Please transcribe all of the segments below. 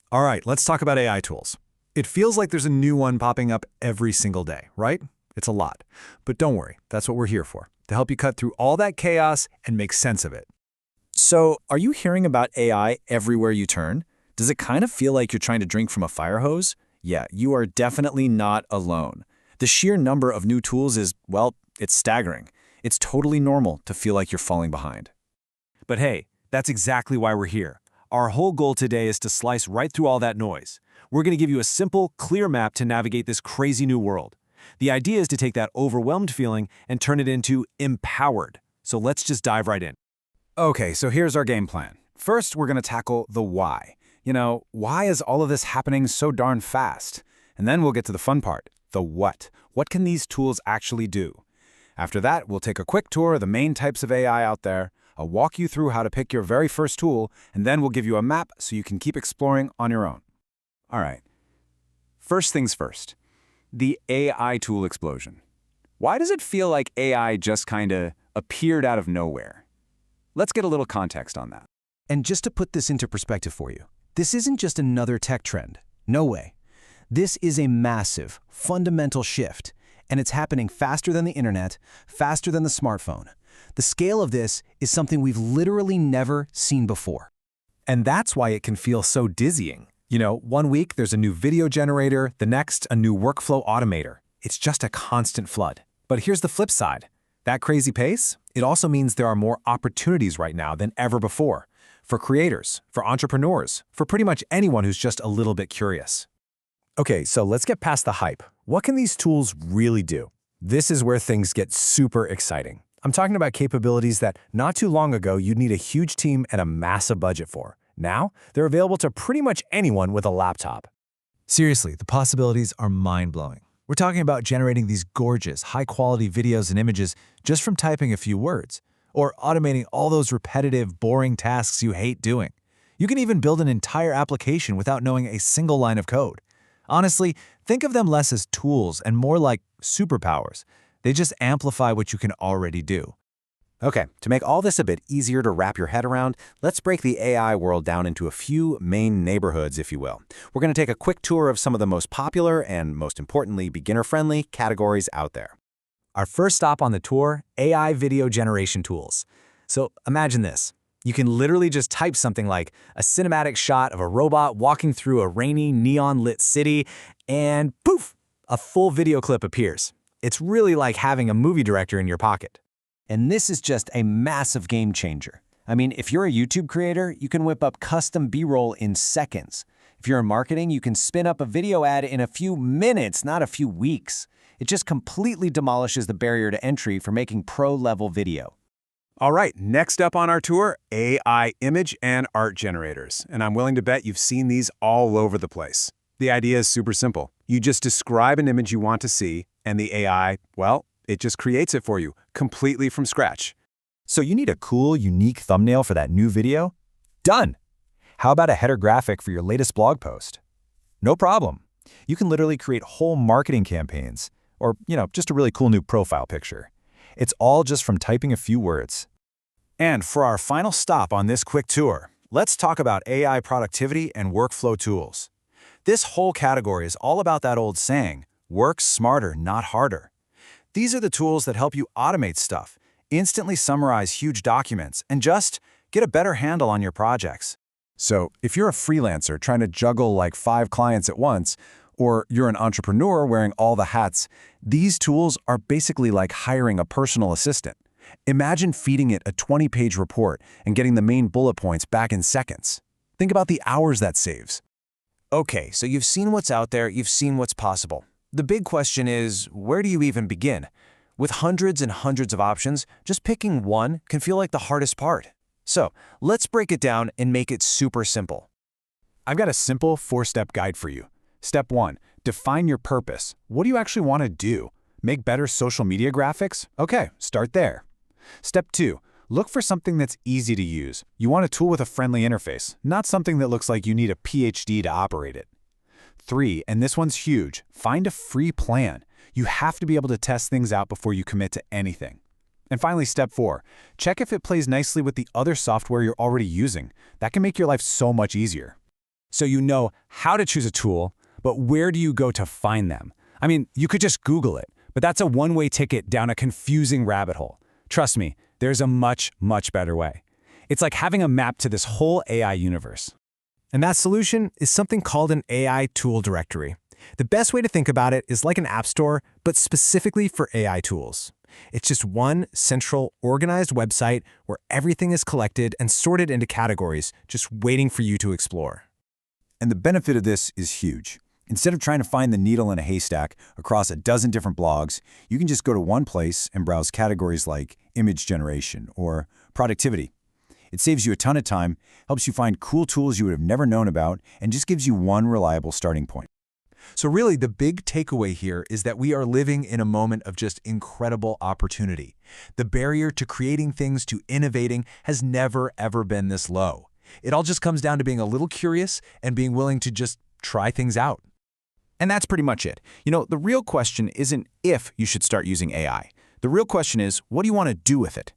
All right, let's talk about AI tools. It feels like there's a new one popping up every single day, right? It's a lot. But don't worry, that's what we're here for, to help you cut through all that chaos and make sense of it. So, are you hearing about AI everywhere you turn? Does it kind of feel like you're trying to drink from a fire hose? Yeah, you are definitely not alone. The sheer number of new tools is, well, it's staggering. It's totally normal to feel like you're falling behind. But hey, that's exactly why we're here. Our whole goal today is to slice right through all that noise. We're going to give you a simple, clear map to navigate this crazy new world. The idea is to take that overwhelmed feeling and turn it into empowered. So let's just dive right in. Okay, so here's our game plan. First, we're going to tackle the why. Why is all of this happening so darn fast? And then we'll get to the fun part, the what. What can these tools actually do? After that, we'll take a quick tour of the main types of AI out there. I'll walk you through how to pick your very first tool, and then we'll give you a map so you can keep exploring on your own. All right. First things first, the AI tool explosion. Why does it feel like AI just kind of appeared out of nowhere? Let's get a little context on that. And just to put this into perspective for you, this isn't just another tech trend. No way. This is a massive, fundamental shift, and it's happening faster than the internet, faster than the smartphone. The scale of this is something we've literally never seen before. And that's why it can feel so dizzying. One week there's a new video generator, the next a new workflow automator. It's just a constant flood. But here's the flip side. That crazy pace, it also means there are more opportunities right now than ever before. For creators, for entrepreneurs, for pretty much anyone who's just a little bit curious. Okay, so let's get past the hype. What can these tools really do? This is where things get super exciting. I'm talking about capabilities that not too long ago you'd need a huge team and a massive budget for. Now, they're available to pretty much anyone with a laptop. Seriously, the possibilities are mind-blowing. We're talking about generating these gorgeous, high-quality videos and images just from typing a few words, or automating all those repetitive, boring tasks you hate doing. You can even build an entire application without knowing a single line of code. Honestly, think of them less as tools and more like superpowers. They just amplify what you can already do. Okay, to make all this a bit easier to wrap your head around, let's break the AI world down into a few main neighborhoods, if you will. We're going to take a quick tour of some of the most popular and, most importantly, beginner-friendly categories out there. Our first stop on the tour, AI video generation tools. So imagine this. You can literally just type something like a cinematic shot of a robot walking through a rainy, neon-lit city, and poof, a full video clip appears. It's really like having a movie director in your pocket. And this is just a massive game changer. I mean, if you're a YouTube creator, you can whip up custom B-roll in seconds. If you're in marketing, you can spin up a video ad in a few minutes, not a few weeks. It just completely demolishes the barrier to entry for making pro-level video. All right, next up on our tour, AI image and art generators. And I'm willing to bet you've seen these all over the place. The idea is super simple. You just describe an image you want to see, and the AI, well, it just creates it for you, completely from scratch. So you need a cool, unique thumbnail for that new video? Done! How about a header graphic for your latest blog post? No problem. You can literally create whole marketing campaigns, or, just a really cool new profile picture. It's all just from typing a few words. And for our final stop on this quick tour, let's talk about AI productivity and workflow tools. This whole category is all about that old saying, work smarter, not harder. These are the tools that help you automate stuff, instantly summarize huge documents, and just get a better handle on your projects. So if you're a freelancer trying to juggle like 5 clients at once, or you're an entrepreneur wearing all the hats, these tools are basically like hiring a personal assistant. Imagine feeding it a 20-page report and getting the main bullet points back in seconds. Think about the hours that saves. Okay, so you've seen what's out there, you've seen what's possible. The big question is, where do you even begin? With hundreds and hundreds of options, just picking one can feel like the hardest part. So, let's break it down and make it super simple. I've got a simple 4-step guide for you. Step 1, define your purpose. What do you actually want to do? Make better social media graphics? Okay, start there. Step 2, look for something that's easy to use. You want a tool with a friendly interface, not something that looks like you need a PhD to operate it. 3, and this one's huge, find a free plan. You have to be able to test things out before you commit to anything. And finally, step 4, check if it plays nicely with the other software you're already using. That can make your life so much easier. So you know how to choose a tool, but where do you go to find them? I mean, you could just Google it, but that's a one-way ticket down a confusing rabbit hole. Trust me, there's a much, much better way. It's like having a map to this whole AI universe. And that solution is something called an AI tool directory. The best way to think about it is like an app store, but specifically for AI tools. It's just one central, organized website where everything is collected and sorted into categories, just waiting for you to explore. And the benefit of this is huge. Instead of trying to find the needle in a haystack across a dozen different blogs, you can just go to one place and browse categories like image generation or productivity. It saves you a ton of time, helps you find cool tools you would have never known about, and just gives you one reliable starting point. So really, the big takeaway here is that we are living in a moment of just incredible opportunity. The barrier to creating things, to innovating, has never, ever been this low. It all just comes down to being a little curious and being willing to just try things out. And that's pretty much it. You know, the real question isn't if you should start using AI. The real question is, what do you want to do with it?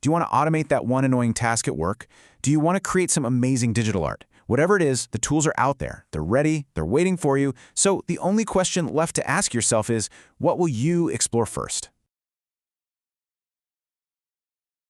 Do you want to automate that one annoying task at work? Do you want to create some amazing digital art? Whatever it is, the tools are out there. They're ready. They're waiting for you. So the only question left to ask yourself is, what will you explore first?